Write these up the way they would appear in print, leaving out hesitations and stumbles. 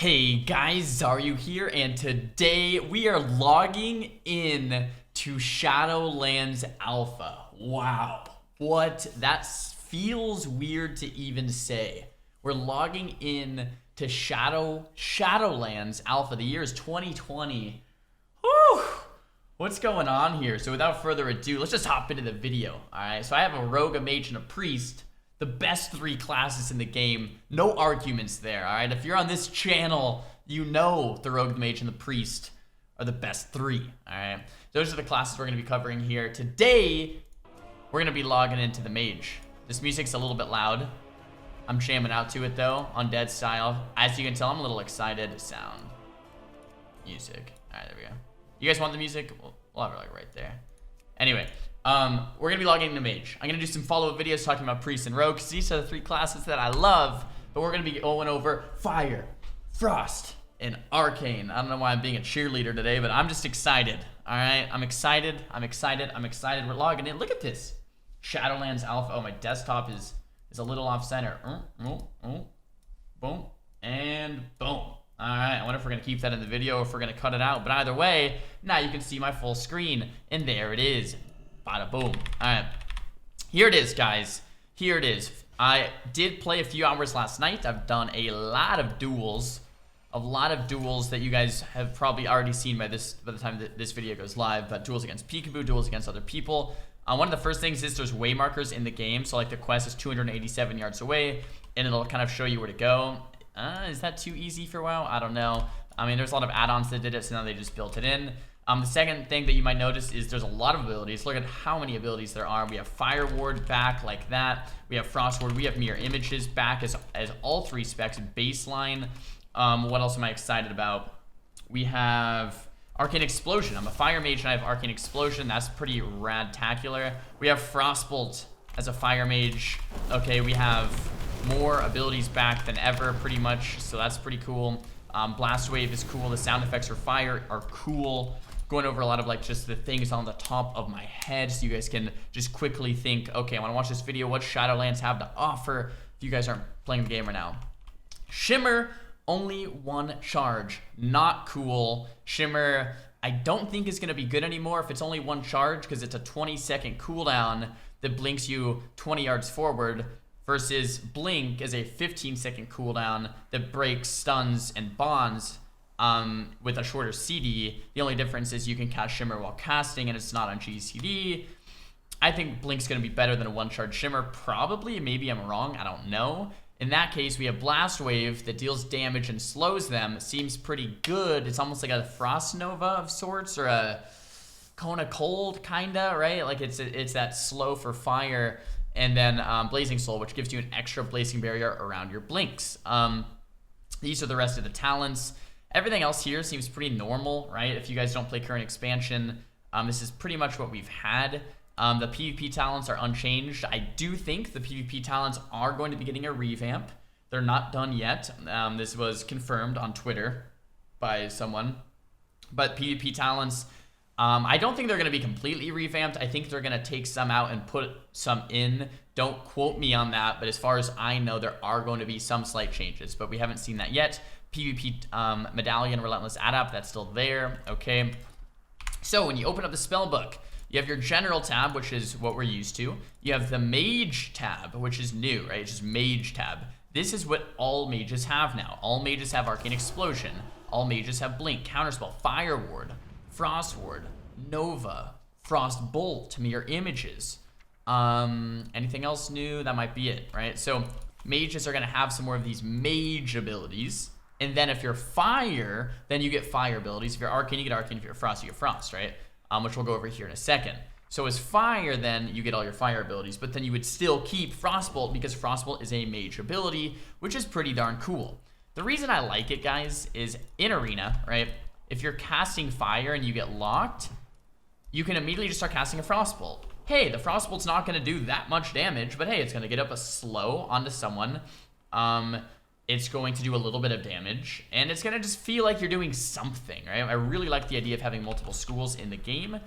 Hey guys, Zaryu here, and today we are logging in to Shadowlands Alpha. Wow, what? That feels weird to even say. We're logging in to Shadowlands Alpha. The year is 2020. Whew! What's going on here? So without further ado, let's just hop into the video. Alright, so I have a rogue, a mage, and a priest. The best three classes in the game. No arguments there, alright? If you're on this channel, you know the rogue, the mage, and the priest are the best three, alright? Those are the classes we're going to be covering here. Today, we're going to be logging into the mage. This music's a little bit loud. I'm jamming out to it though, undead style. As you can tell, I'm a little excited. Sound. Music. Alright, there we go. You guys want the music? We'll have it like right there. Anyway. We're gonna be logging into Mage. I'm gonna do some follow-up videos talking about Priest and Rogue, because these are the three classes that I love, but we're gonna be going over Fire, Frost, and Arcane. I don't know why I'm being a cheerleader today, but I'm just excited. Alright, I'm excited. We're logging in. Look at this. Shadowlands Alpha. Oh, my desktop is a little off center. Boom, and boom. Alright, I wonder if we're gonna keep that in the video or if we're gonna cut it out, but either way, now you can see my full screen, and there it is. Bada boom. Alright, here it is, guys. Here it is. I did play a few hours last night. I've done a lot of duels. That you guys have probably already seen by the time that this video goes live. But duels against Peekaboo, duels against other people. One of the first things is there's way markers in the game. So like the quest is 287 yards away, and it'll kind of show you where to go. Is that too easy for WoW? I don't know. I mean, there's a lot of add-ons that did it, so now they just built it in. The second thing that you might notice is there's a lot of abilities. Look at how many abilities there are. We have Fire Ward back like that. We have Frost Ward. We have Mirror Images back as all three specs. Baseline. What else am I excited about? We have Arcane Explosion. I'm a Fire Mage and I have Arcane Explosion. That's pretty rad-tacular. We have Frostbolt as a Fire Mage. Okay, we have more abilities back than ever pretty much, so that's pretty cool. Blast Wave is cool. The sound effects for fire are cool. Going over a lot of like just the things on the top of my head so you guys can just quickly think, okay, I want to watch this video. What Shadowlands have to offer if you guys aren't playing the game right now? Shimmer, only one charge. Not cool. Shimmer, I don't think is going to be good anymore if it's only one charge, because it's a 20-second cooldown that blinks you 20 yards forward, versus Blink is a 15-second cooldown that breaks, stuns, and bonds with a shorter CD. The only difference is you can cast Shimmer while casting, and it's not on GCD. I think Blink's going to be better than a one-charge Shimmer, probably. Maybe I'm wrong. I don't know. In that case, we have Blast Wave that deals damage and slows them. It seems pretty good. It's almost like a Frost Nova of sorts, or a Kona Cold, kinda, right? Like it's that slow for fire. And then Blazing Soul, which gives you an extra blazing barrier around your blinks. These are the rest of the talents. Everything else here seems pretty normal, right? If you guys don't play current expansion, this is pretty much what we've had. The PvP talents are unchanged. I do think the PvP talents are going to be getting a revamp. They're not done yet. This was confirmed on Twitter by someone. But PvP talents, I don't think they're going to be completely revamped. I think they're going to take some out and put some in. Don't quote me on that, but as far as I know, there are going to be some slight changes, but we haven't seen that yet. PvP Medallion, Relentless Adept, that's still there. Okay. So when you open up the spell book, you have your General tab, which is what we're used to. You have the Mage tab, which is new, right? It's just Mage tab. This is what all mages have now. All mages have Arcane Explosion. All mages have Blink, Counterspell, Fire Ward, Frost Ward, Nova, Frost Bolt, Mirror Images. Anything else new? That might be it, right? So mages are going to have some more of these mage abilities. And then if you're fire, then you get fire abilities. If you're arcane, you get arcane. If you're frost, you get frost, right? Which we'll go over here in a second. So as fire, then you get all your fire abilities, but then you would still keep Frostbolt, because Frostbolt is a mage ability, which is pretty darn cool. The reason I like it, guys, is in Arena, right? If you're casting fire and you get locked, you can immediately just start casting a Frostbolt. Hey, the Frostbolt's not going to do that much damage, but hey, it's going to get up a slow onto someone. It's going to do a little bit of damage, and it's going to just feel like you're doing something, right? I really like the idea of having multiple schools in the game,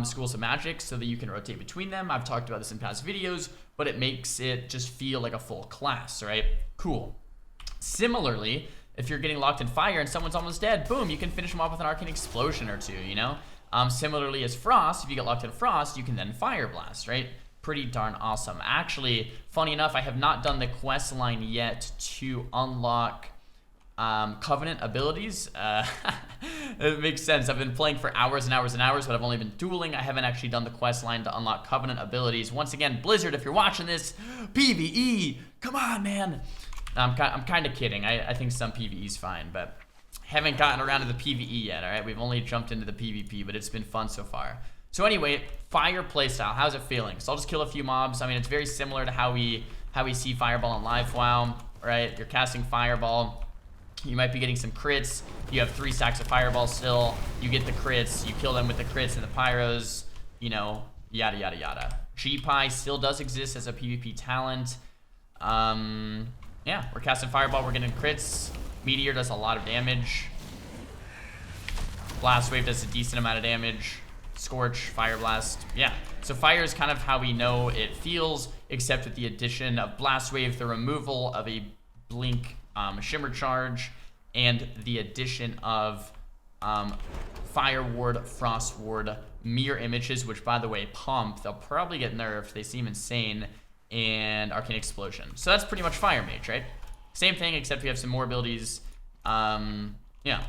schools of magic, so that you can rotate between them. I've talked about this in past videos, but it makes it just feel like a full class, right? Cool. Similarly, if you're getting locked in fire and someone's almost dead, boom, you can finish them off with an Arcane Explosion or two, you know? Similarly as Frost, if you get locked in Frost, you can then Fire Blast, right? Pretty darn awesome. Actually, funny enough, I have not done the quest line yet to unlock Covenant abilities. It makes sense. I've been playing for hours and hours and hours, but I've only been dueling. I haven't actually done the quest line to unlock Covenant abilities. Once again, Blizzard, if you're watching this, PvE, come on, man. I'm kind of kidding. I think some PvE's fine, but haven't gotten around to the PvE yet, all right? We've only jumped into the PvP, but it's been fun so far. So anyway, fire playstyle, how's it feeling? So I'll just kill a few mobs. I mean, it's very similar to how we see Fireball in Live WoW, right? You're casting Fireball. You might be getting some crits. You have 3 stacks of Fireball still. You get the crits. You kill them with the crits and the pyros. You know, yada, yada, yada. G-Pie still does exist as a PvP talent. Yeah, we're casting Fireball. We're getting crits. Meteor does a lot of damage. Blast Wave does a decent amount of damage. Scorch, Fire Blast. Yeah, so fire is kind of how we know it feels, except with the addition of Blast Wave, the removal of a Blink Shimmer Charge, and the addition of Fire Ward, Frost Ward, Mirror Images, which, by the way, pump. They'll probably get nerfed. They seem insane. And Arcane Explosion. So that's pretty much Fire Mage, right? Same thing, except we have some more abilities. Yeah.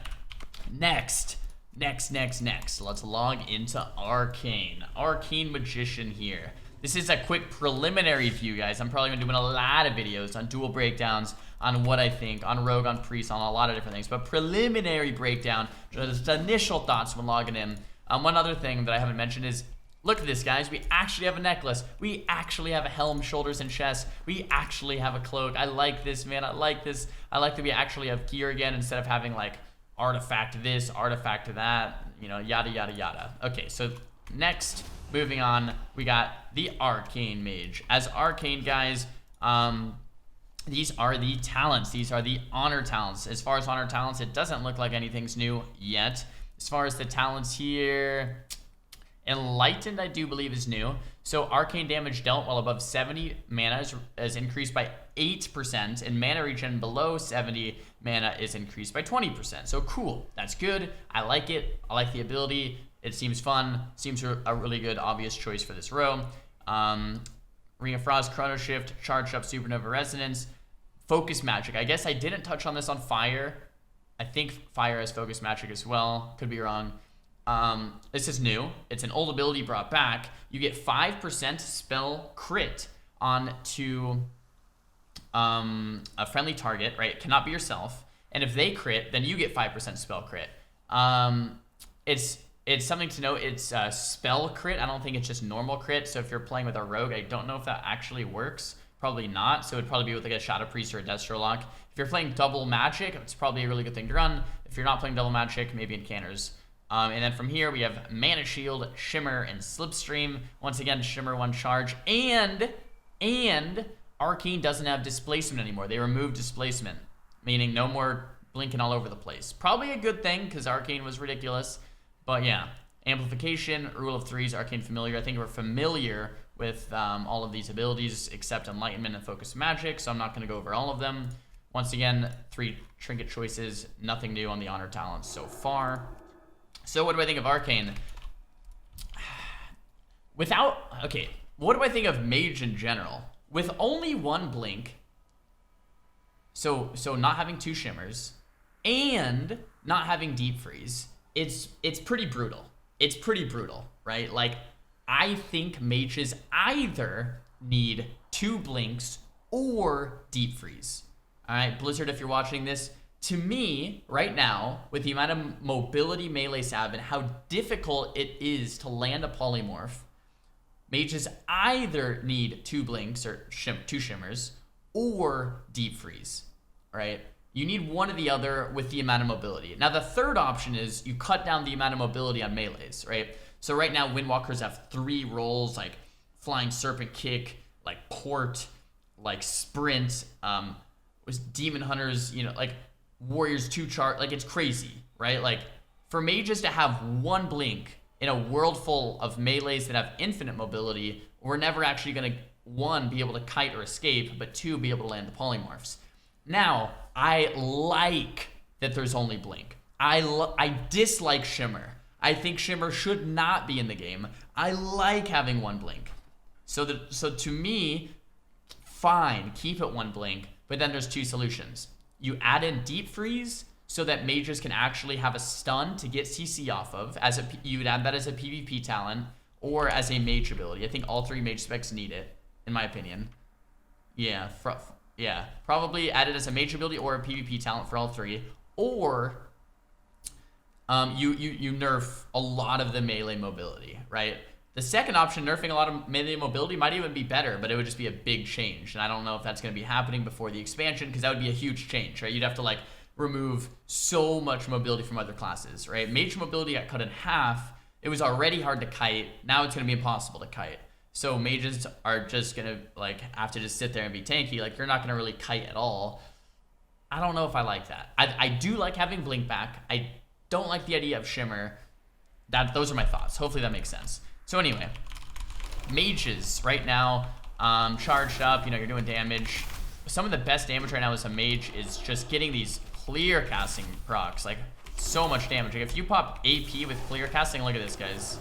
Next. Let's log into Arcane. Arcane Magician here. This is a quick preliminary view, guys. I'm probably gonna be doing a lot of videos on dual breakdowns, on what I think, on Rogue, on Priest, on a lot of different things. But preliminary breakdown, just initial thoughts when logging in. One other thing that I haven't mentioned is, look at this, guys. We actually have a necklace. We actually have a helm, shoulders, and chest. We actually have a cloak. I like this, man. I like this. I like that we actually have gear again instead of having, like, artifact this, artifact that, you know, yada, yada, yada. Okay, so next, moving on, we got the Arcane Mage. As Arcane, guys, these are the talents. These are the honor talents. As far as honor talents, it doesn't look like anything's new yet. As far as the talents here, Enlightened, I do believe, is new. So arcane damage dealt while above 70 mana is increased by 8%, and mana regen below 70 mana is increased by 20%. So cool, that's good. I like it. I like the ability. It seems fun. Seems a really good, obvious choice for this row. Ring of Frost, Chrono Shift, Charged Up Supernova Resonance, Focus Magic. I guess I didn't touch on this on Fire. I think Fire has Focus Magic as well. Could be wrong. This is new. It's an old ability brought back. You get 5% spell crit onto a friendly target, right? It cannot be yourself. And if they crit, then you get 5% spell crit. It's something to note. It's spell crit. I don't think it's just normal crit. So if you're playing with a rogue, I don't know if that actually works. Probably not. So it'd probably be with like a Shadow Priest or a Destro Lock. If you're playing double magic, it's probably a really good thing to run. If you're not playing double magic, maybe Incanters. And then from here, we have Mana Shield, Shimmer, and Slipstream. Once again, Shimmer 1 charge. And Arcane doesn't have Displacement anymore. They removed Displacement, meaning no more blinking all over the place. Probably a good thing, because Arcane was ridiculous. But yeah, Amplification, Rule of Threes, Arcane Familiar. I think we're familiar with all of these abilities, except Enlightenment and Focus Magic, so I'm not going to go over all of them. Once again, 3 trinket choices. Nothing new on the honor talents so far. So what do I think of Arcane? What do I think of Mage in general? With only 1 blink, so not having 2 shimmers, and not having deep freeze, it's pretty brutal. It's pretty brutal, right? Like, I think mages either need 2 blinks or deep freeze. All right, Blizzard, if you're watching this, to me, right now, with the amount of mobility melee sab and how difficult it is to land a polymorph, mages either need 2 blinks or 2 shimmers or deep freeze, right? You need one or the other with the amount of mobility. Now, the third option is you cut down the amount of mobility on melees, right? So right now, Windwalkers have 3 roles, like Flying Serpent Kick, like Port, like Sprint, Demon Hunters, you know, like Warriors 2 chart, like it's crazy, right? Like for mages to have 1 blink in a world full of melees that have infinite mobility, we're never actually going to, 1, be able to kite or escape, but 2, be able to land the polymorphs. Now, I like that there's only Blink. I dislike Shimmer. I think Shimmer should not be in the game. I like having one Blink. So to me, fine, keep it one Blink, but then there's two solutions. You add in Deep Freeze so that mages can actually have a stun to get CC off of. You would add that as a PvP talent or as a mage ability. I think all three mage specs need it, in my opinion. Yeah, probably add it as a mage ability or a PvP talent for all three. Or you nerf a lot of the melee mobility, right? The second option, nerfing a lot of melee mobility, might even be better, but it would just be a big change. And I don't know if that's going to be happening before the expansion, because that would be a huge change, right? You'd have to like remove so much mobility from other classes, right? Mage mobility got cut in half. It was already hard to kite. Now it's going to be impossible to kite. So mages are just going to like have to just sit there and be tanky. Like you're not going to really kite at all. I don't know if I like that. I do like having Blink back. I don't like the idea of Shimmer. Those are my thoughts. Hopefully that makes sense. So anyway, mages right now, charged up, you're doing damage. Some of the best damage right now as a mage is just getting these clear casting procs, like so much damage. Like if you pop AP with clear casting, look at this, guys.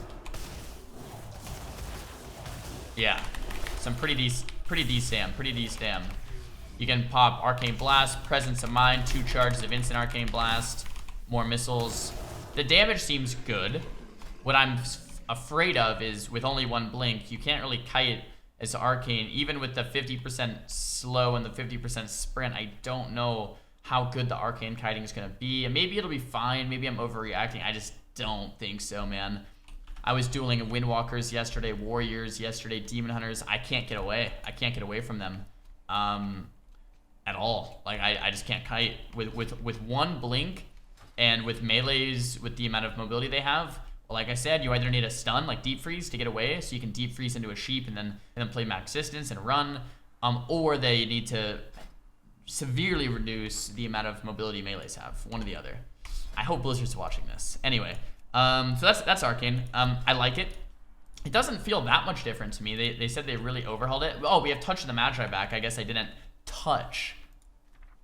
Yeah, some pretty decent. You can pop Arcane Blast, Presence of Mind, 2 charges of instant Arcane Blast, more missiles. The damage seems good. What I'm afraid of is with only one Blink, you can't really kite as Arcane. Even with the 50% slow and the 50% sprint, I don't know how good the Arcane kiting is going to be. And maybe it'll be fine. Maybe I'm overreacting. I just don't think so, man. I was dueling Windwalkers yesterday, Warriors yesterday, Demon Hunters. I can't get away. I can't get away from them at all. Like I just can't kite with one Blink, and with melees with the amount of mobility they have. Like I said, you either need a stun like Deep Freeze to get away, so you can Deep Freeze into a sheep and then play max distance and run, or they need to severely reduce the amount of mobility melees have. One or the other. I hope Blizzard's watching this. Anyway, so that's Arcane. I like it. It doesn't feel that much different to me. They said they really overhauled it. Oh, we have Touch of the Magi back. I guess I didn't touch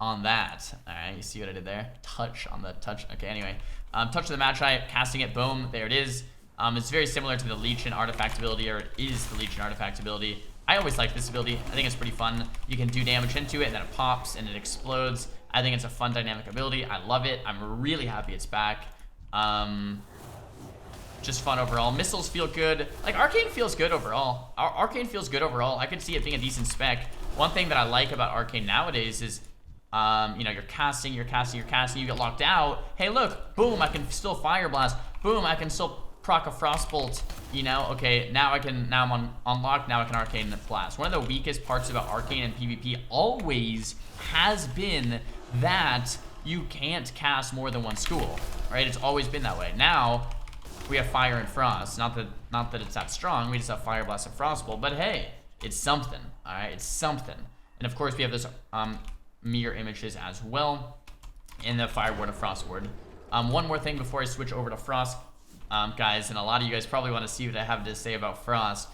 on that. All right, you see what I did there? Touch on the touch. Okay, anyway. Touch of the Magi, casting it, boom, there it is. It's very similar to the Legion artifact ability, or it is the Legion artifact ability. I always like this ability. I think it's pretty fun. You can do damage into it, and then it pops, and it explodes. I think it's a fun dynamic ability. I love it. I'm really happy it's back. Just fun overall. Missiles feel good. Like, Arcane feels good overall. Arcane feels good overall. I could see it being a decent spec. One thing that I like about Arcane nowadays is you're casting, you get locked out. Hey, look, boom, I can still Fire Blast. Boom, I can still proc a Frostbolt. Okay, now I'm unlocked. Now I can Arcane Blast. One of the weakest parts about Arcane and PvP always has been that you can't cast more than one school, right? It's always been that way. Now we have Fire and Frost. Not that it's that strong. We just have Fire Blast and Frostbolt. But hey, it's something. All right, it's something. And of course we have this mirror images as well in the Fire Ward and Frost Ward. One more thing before I switch over to Frost, guys, and a lot of you guys probably want to see what I have to say about Frost,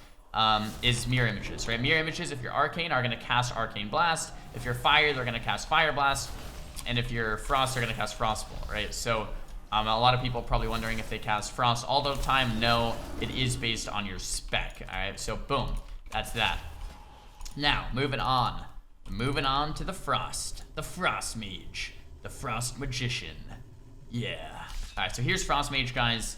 is mirror images, right? Mirror images, if you're Arcane, are going to cast Arcane Blast. If you're Fire, they're going to cast Fire Blast. And if you're Frost, they're going to cast Frostbolt, right? So a lot of people are probably wondering if they cast Frost all the time. No, it is based on your spec, all right? So boom, that's that. Now, moving on to the Frost Mage, the Frost Magician. Yeah. All right, so here's Frost Mage, guys.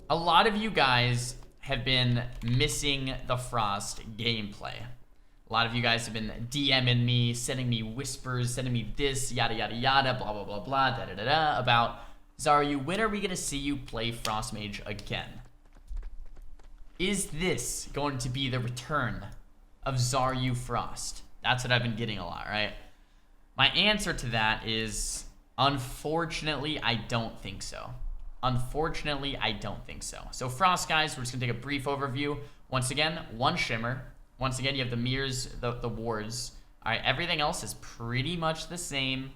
A lot of you guys have been missing the Frost gameplay. A lot of you guys have been DMing me, sending me whispers, sending me this, yada, yada, yada, blah, blah, blah, blah, da, da, da, da, about, Zaryu, when are we going to see you play Frost Mage again? Is this going to be the return of Zaryu Frost? That's what I've been getting a lot, right? My answer to that is, unfortunately, I don't think so. Unfortunately, I don't think so. So Frost, guys, we're just going to take a brief overview. Once again, one Shimmer. Once again, you have the mirrors, the wards. All right, everything else is pretty much the same.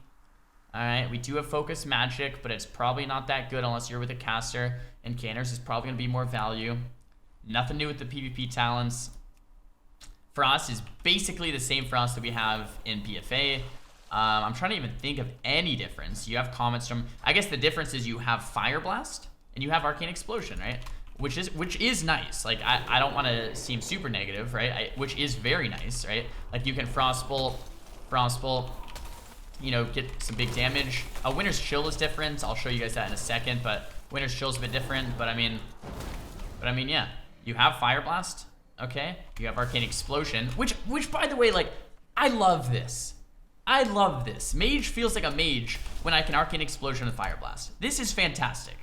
All right, we do have Focus Magic, but it's probably not that good unless you're with a caster. And Canners is probably going to be more value. Nothing new with the PvP talents. Frost is basically the same Frost that we have in PFA. I'm trying to even think of any difference. You have Comet Storm. I guess the difference is you have Fire Blast and you have Arcane Explosion, right? Which is nice. Like, I don't want to seem super negative, right? Which is very nice, right? Like, you can Frostbolt, you know, get some big damage. Winter's Chill is different. I'll show you guys that in a second, but Winter's Chill is a bit different. But I mean, yeah, you have Fire Blast, okay? You have Arcane Explosion, which by the way, like, I love this. I love this. Mage feels like a mage when I can Arcane Explosion and Fire Blast. This is fantastic.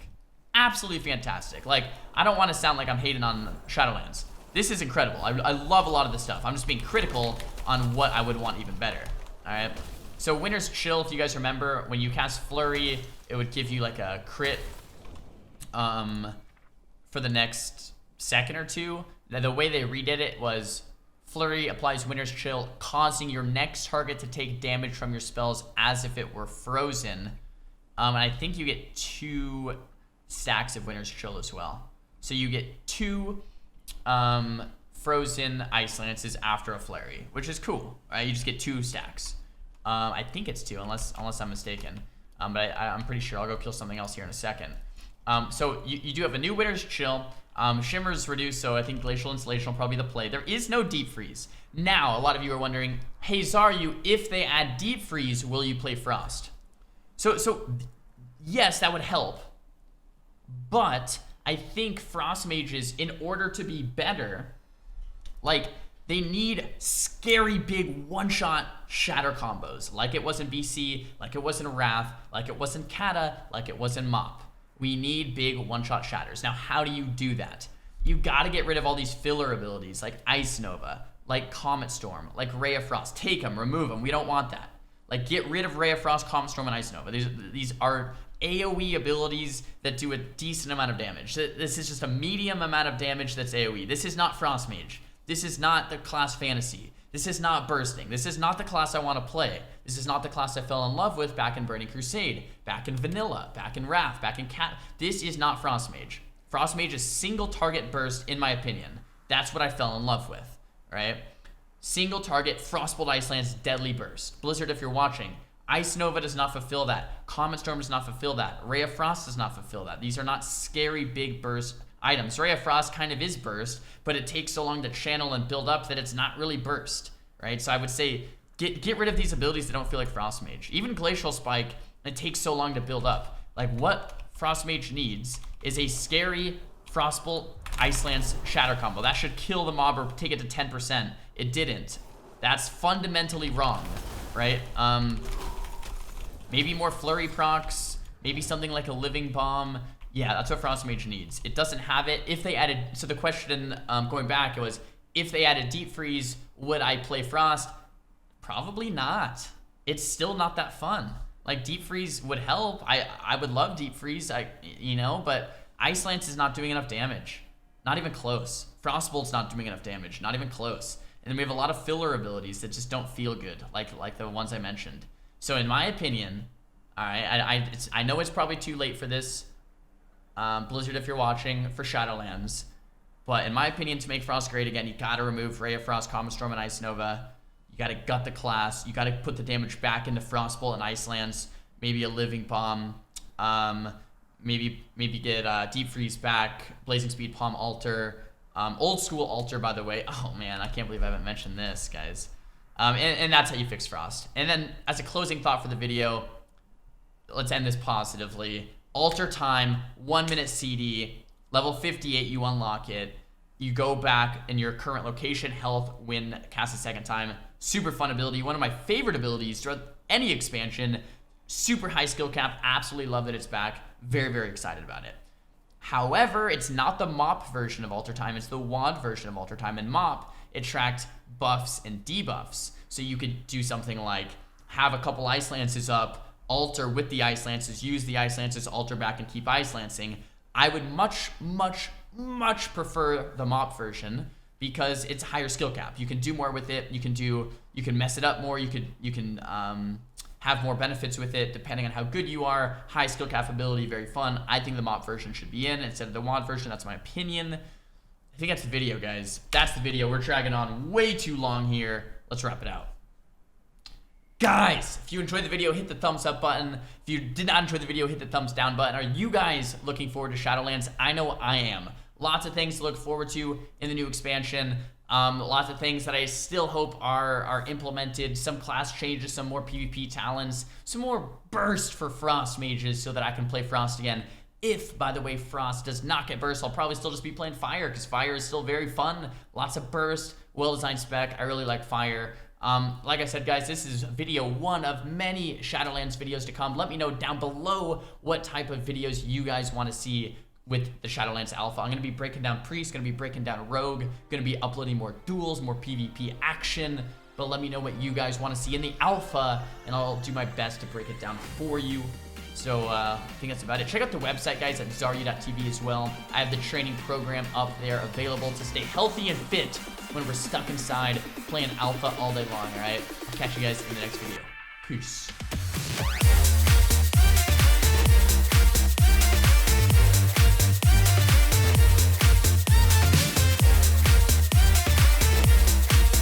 Absolutely fantastic. Like, I don't want to sound like I'm hating on Shadowlands. This is incredible. I love a lot of this stuff. I'm just being critical on what I would want even better. All right. So Winter's Chill, if you guys remember, when you cast Flurry, it would give you like a crit for the next second or two. Now, the way they redid it was Flurry applies Winter's Chill, causing your next target to take damage from your spells as if it were frozen. And I think you get 2 stacks of Winter's Chill as well. So you get 2 frozen Ice Lances after a Flurry, which is cool, right? You just get 2 stacks. I think it's 2, unless I'm mistaken. But I'm pretty sure. I'll go kill something else here in a second. So you do have a new Winter's Chill. Shimmer's reduced, so I think Glacial Installation will probably be the play. There is no Deep Freeze. Now, a lot of you are wondering, hey, Zaryu, if they add Deep Freeze, will you play Frost? So yes, that would help. But I think Frost Mages, in order to be better, like, they need scary big one-shot shatter combos, like it was in BC, like it was in Wrath, like it was in Kata, like it was in Mop. We need big one-shot shatters. Now, how do you do that? You gotta get rid of all these filler abilities, like Ice Nova, like Comet Storm, like Ray of Frost. Take them, remove them. We don't want that. Like, get rid of Ray of Frost, Comet Storm, and Ice Nova. These are AoE abilities that do a decent amount of damage. This is just a medium amount of damage that's AoE. This is not Frost Mage. This is not the class Fantasy. This is not Bursting. This is not the class I want to play. This is not the class I fell in love with back in Burning Crusade, back in Vanilla, back in Wrath, back in Cat. This is not Frost Mage. Frost Mage is single target burst, in my opinion. That's what I fell in love with, right? Single target, Frostbolt Ice Lance, Deadly Burst. Blizzard, if you're watching, Ice Nova does not fulfill that. Comet Storm does not fulfill that. Ray of Frost does not fulfill that. These are not scary big burst items. Ray of Frost kind of is burst, but it takes so long to channel and build up that it's not really burst, right? So I would say get rid of these abilities that don't feel like Frost Mage. Even Glacial Spike, it takes so long to build up. Like, what Frost Mage needs is a scary Frostbolt Ice Lance Shatter combo. That should kill the mob or take it to 10%. It didn't. That's fundamentally wrong, right? Maybe more Flurry procs, maybe something like a Living Bomb. Yeah, that's what Frost Mage needs. It doesn't have it. If they added, so the question going back, it was, if they added Deep Freeze, would I play Frost? Probably not. It's still not that fun. Like, Deep Freeze would help. I would love Deep Freeze, but Ice Lance is not doing enough damage. Not even close. Frostbolt's not doing enough damage. Not even close. And then we have a lot of filler abilities that just don't feel good, like the ones I mentioned. So in my opinion, all right, I know it's probably too late for this, Blizzard, if you're watching, for Shadowlands. But in my opinion, to make Frost great again, you gotta remove Ray of Frost, Comet Storm, and Ice Nova. You gotta gut the class. You gotta put the damage back into Frostbolt and Ice Lance. Maybe a Living Bomb. Maybe get Deep Freeze back. Blazing Speed, Palm Altar. Old School Altar, by the way. Oh man, I can't believe I haven't mentioned this, guys. And that's how you fix Frost. And then, as a closing thought for the video, let's end this positively. Altar time, 1 minute CD, level 58, you unlock it. You go back in your current location, health, win, cast a second time. Super fun ability. One of my favorite abilities throughout any expansion. Super high skill cap. Absolutely love that it's back. Very, very excited about it. However, it's not the Mop version of Altar Time. It's the WAD version of Altar Time. In Mop, it tracked buffs and debuffs. So you could do something like have a couple Ice Lances up, alter with the Ice Lances, use the Ice Lances, alter back, and keep Ice Lancing. I would much, much, much prefer the Mop version because it's a higher skill cap. You can do more with it. You can mess it up more. You can have more benefits with it depending on how good you are. High skill cap ability, very fun. I think the Mop version should be in instead of the WAD version. That's my opinion. I think that's the video, guys. That's the video. We're dragging on way too long here. Let's wrap it out. Guys, if you enjoyed the video, hit the thumbs up button. If you did not enjoy the video, hit the thumbs down button. Are you guys looking forward to Shadowlands? I know I am. Lots of things to look forward to in the new expansion. Lots of things that I still hope are implemented. Some class changes, some more PvP talents, some more burst for Frost mages so that I can play Frost again. If, by the way, Frost does not get burst, I'll probably still just be playing Fire because Fire is still very fun. Lots of burst, well-designed spec. I really like Fire. Like I said, guys, this is video 1 of many Shadowlands videos to come. Let me know down below what type of videos you guys want to see with the Shadowlands Alpha. I'm going to be breaking down Priest, going to be breaking down Rogue, going to be uploading more duels, more PvP action. But let me know what you guys want to see in the Alpha, and I'll do my best to break it down for you. So I think that's about it. Check out the website, guys, at zarya.tv as well. I have the training program up there available to stay healthy and fit when we're stuck inside playing Alpha all day long, all right? I'll catch you guys in the next video. Peace.